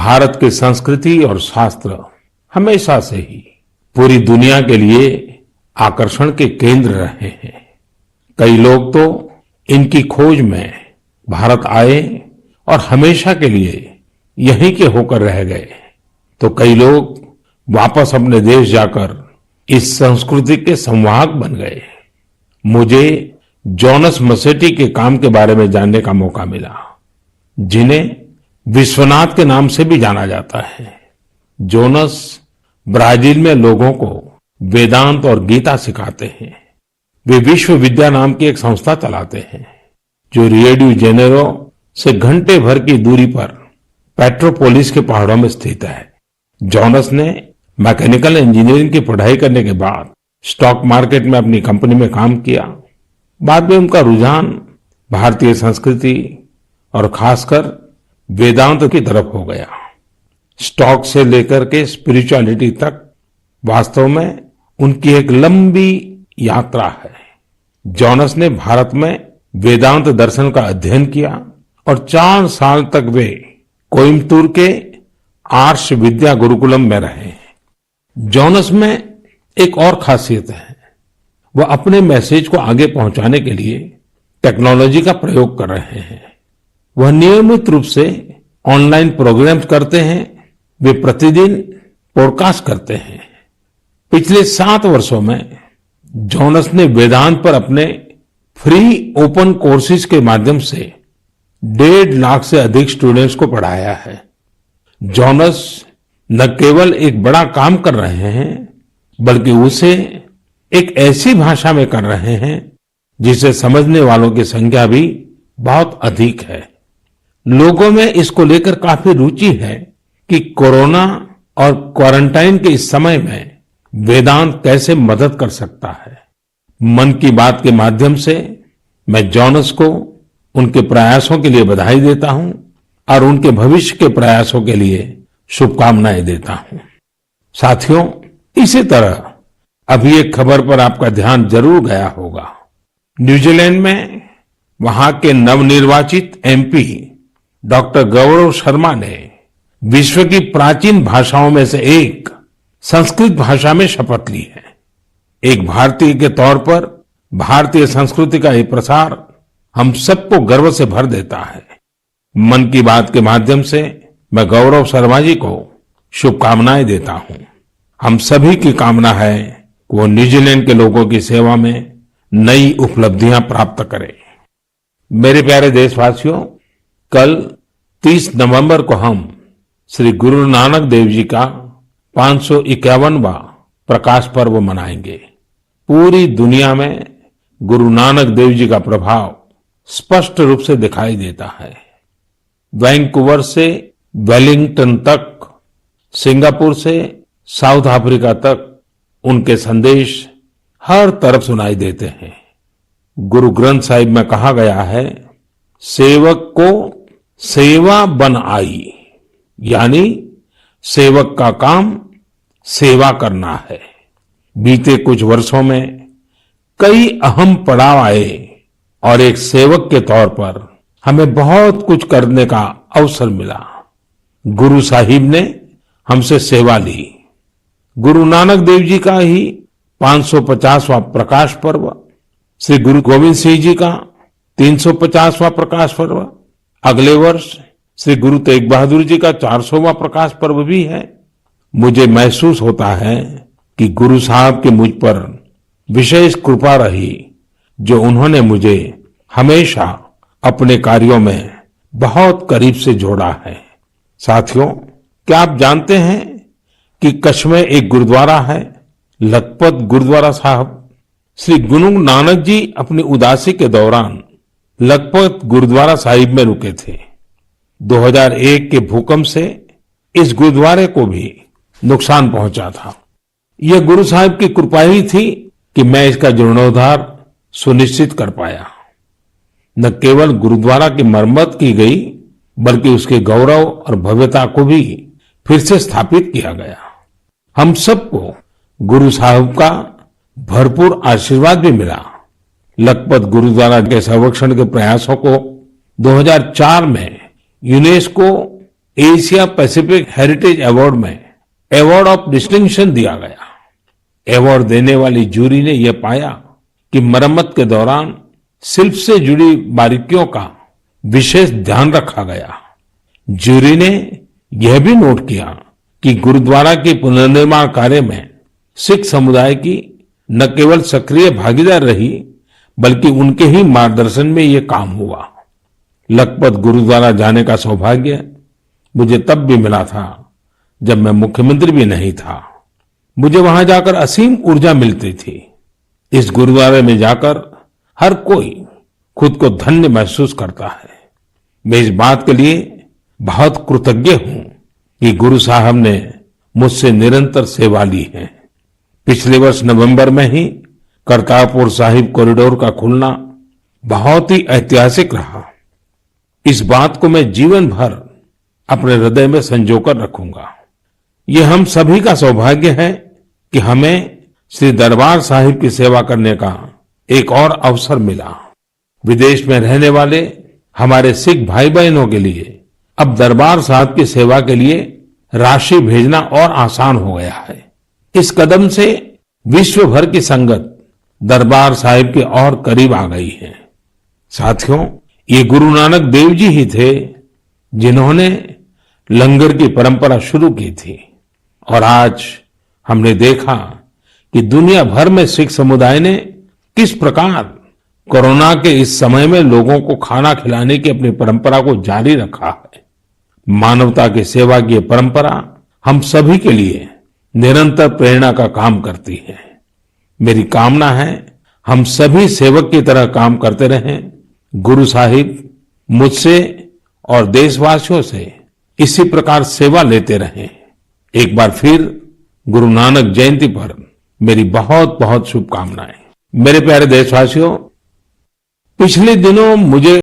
भारत की संस्कृति और शास्त्र हमेशा से ही पूरी दुनिया के लिए आकर्षण के केंद्र रहे हैं। कई लोग तो इनकी खोज में भारत आए और हमेशा के लिए यहीं के होकर रह गए, तो कई लोग वापस अपने देश जाकर इस संस्कृति के संवाहक बन गए। मुझे जोनास मसेट्टी के काम के बारे में जानने का मौका मिला, जिन्हें विश्वनाथ के नाम से भी जाना जाता है। जोनास ब्राजील में लोगों को वेदांत और गीता सिखाते हैं। वे विश्व विद्या नाम की एक संस्था चलाते हैं, जो रियो डी जेनेरो से घंटे भर की दूरी पर पेट्रोपोलिस के पहाड़ों में स्थित है। जोनास ने मैकेनिकल इंजीनियरिंग की पढ़ाई करने के बाद स्टॉक मार्केट में अपनी कंपनी में काम किया। बाद में उनका रुझान भारतीय संस्कृति और खासकर वेदांत की तरफ हो गया। स्टॉक से लेकर के स्पिरिचुअलिटी तक वास्तव में उनकी एक लंबी यात्रा है। जोनास ने भारत में वेदांत दर्शन का अध्ययन किया और 4 साल तक वे कोयम्बतूर के आर्ष विद्या गुरुकुलम में रहे। जोनास में एक और खासियत है, वह अपने मैसेज को आगे पहुंचाने के लिए टेक्नोलॉजी का प्रयोग कर रहे हैं। वह नियमित रूप से ऑनलाइन प्रोग्राम्स करते हैं। वे प्रतिदिन पॉडकास्ट करते हैं। पिछले 7 वर्षों में जोनास ने वेदांत पर अपने फ्री ओपन कोर्सेज के माध्यम से 1.5 लाख से अधिक स्टूडेंट्स को पढ़ाया है। जोनास न केवल एक बड़ा काम कर रहे हैं, बल्कि उसे एक ऐसी भाषा में कर रहे हैं जिसे समझने वालों की संख्या भी बहुत अधिक है। लोगों में इसको लेकर काफी रुचि है कि कोरोना और क्वारंटाइन के इस समय में वेदांत कैसे मदद कर सकता है। मन की बात के माध्यम से मैं जोनास को उनके प्रयासों के लिए बधाई देता हूं और उनके भविष्य के प्रयासों के लिए शुभकामनाएं देता हूं। साथियों, इसी तरह अभी एक खबर पर आपका ध्यान जरूर गया होगा। न्यूजीलैंड में वहां के नवनिर्वाचित एमपी डॉक्टर गौरव शर्मा ने विश्व की प्राचीन भाषाओं में से एक संस्कृत भाषा में शपथ ली है। एक भारतीय के तौर पर भारतीय संस्कृति का ये प्रसार हम सबको गर्व से भर देता है। मन की बात के माध्यम से मैं गौरव शर्मा जी को शुभकामनाएं देता हूं। हम सभी की कामना है कि वो न्यूजीलैंड के लोगों की सेवा में नई उपलब्धियां प्राप्त करें। मेरे प्यारे देशवासियों, कल 30 नवंबर को हम श्री गुरु नानक देव जी का 551वां प्रकाश पर्व मनाएंगे। पूरी दुनिया में गुरु नानक देव जी का प्रभाव स्पष्ट रूप से दिखाई देता है। वैंकूवर से वेलिंगटन तक, सिंगापुर से साउथ अफ्रीका तक उनके संदेश हर तरफ सुनाई देते हैं। गुरु ग्रंथ साहिब में कहा गया है, सेवक को सेवा बन आई, यानी सेवक का काम सेवा करना है। बीते कुछ वर्षों में कई अहम पड़ाव आए और एक सेवक के तौर पर हमें बहुत कुछ करने का अवसर मिला। गुरु साहिब ने हमसे सेवा ली। गुरु नानक देव जी का ही 550वां प्रकाश पर्व, श्री गुरु गोविंद सिंह जी का 350वां प्रकाश पर्व, अगले वर्ष श्री गुरु तेग बहादुर जी का 400वां प्रकाश पर्व भी है। मुझे महसूस होता है कि गुरु साहब की मुझ पर विशेष कृपा रही, जो उन्होंने मुझे हमेशा अपने कार्यों में बहुत करीब से जोड़ा है। साथियों, क्या आप जानते हैं कि कच्छ में एक गुरुद्वारा है, लखपत गुरुद्वारा साहब। श्री गुरु नानक जी अपनी उदासी के दौरान लखपत गुरुद्वारा साहिब में रुके थे। 2001 के भूकंप से इस गुरुद्वारे को भी नुकसान पहुंचा था। यह गुरु साहिब की कृपा ही थी कि मैं इसका जीर्णोद्धार सुनिश्चित कर पाया। न केवल गुरुद्वारा की मरम्मत की गई, बल्कि उसके गौरव और भव्यता को भी फिर से स्थापित किया गया। हम सबको गुरु साहब का भरपूर आशीर्वाद भी मिला। लखपत गुरुद्वारा के संरक्षण के प्रयासों को 2004 में UNESCO Asia Pacific heritage award में अवार्ड ऑफ डिस्टिंक्शन दिया गया। अवार्ड देने वाली जूरी ने यह पाया कि मरम्मत के दौरान शिल्प से जुड़ी बारीकियों का विशेष ध्यान रखा गया। जूरी ने यह भी नोट किया कि गुरुद्वारा के पुनर्निर्माण कार्य में सिख समुदाय की न केवल सक्रिय भागीदार रही, बल्कि उनके ही मार्गदर्शन में ये काम हुआ। लखपत गुरुद्वारा जाने का सौभाग्य मुझे तब भी मिला था जब मैं मुख्यमंत्री भी नहीं था। मुझे वहां जाकर असीम ऊर्जा मिलती थी। इस गुरुद्वारे में जाकर हर कोई खुद को धन्य महसूस करता है। मैं इस बात के लिए बहुत कृतज्ञ हूं कि गुरु साहब ने मुझसे निरंतर सेवा ली है। पिछले वर्ष नवंबर में ही करतारपुर साहिब कॉरिडोर का खुलना बहुत ही ऐतिहासिक रहा। इस बात को मैं जीवन भर अपने हृदय में संजोकर रखूंगा। ये हम सभी का सौभाग्य है कि हमें श्री दरबार साहिब की सेवा करने का एक और अवसर मिला। विदेश में रहने वाले हमारे सिख भाई बहनों के लिए अब दरबार साहिब की सेवा के लिए राशि भेजना और आसान हो गया है। इस कदम से विश्व भर की संगत दरबार साहिब के और करीब आ गई है। साथियों, ये गुरु नानक देव जी ही थे जिन्होंने लंगर की परंपरा शुरू की थी, और आज हमने देखा कि दुनिया भर में सिख समुदाय ने किस प्रकार कोरोना के इस समय में लोगों को खाना खिलाने की अपनी परंपरा को जारी रखा है। मानवता की सेवा की ये परंपरा हम सभी के लिए निरंतर प्रेरणा का काम करती है। मेरी कामना है हम सभी सेवक की तरह काम करते रहें। गुरु साहिब मुझसे और देशवासियों से इसी प्रकार सेवा लेते रहें। एक बार फिर गुरु नानक जयंती पर मेरी बहुत बहुत शुभकामनाएं। मेरे प्यारे देशवासियों, पिछले दिनों मुझे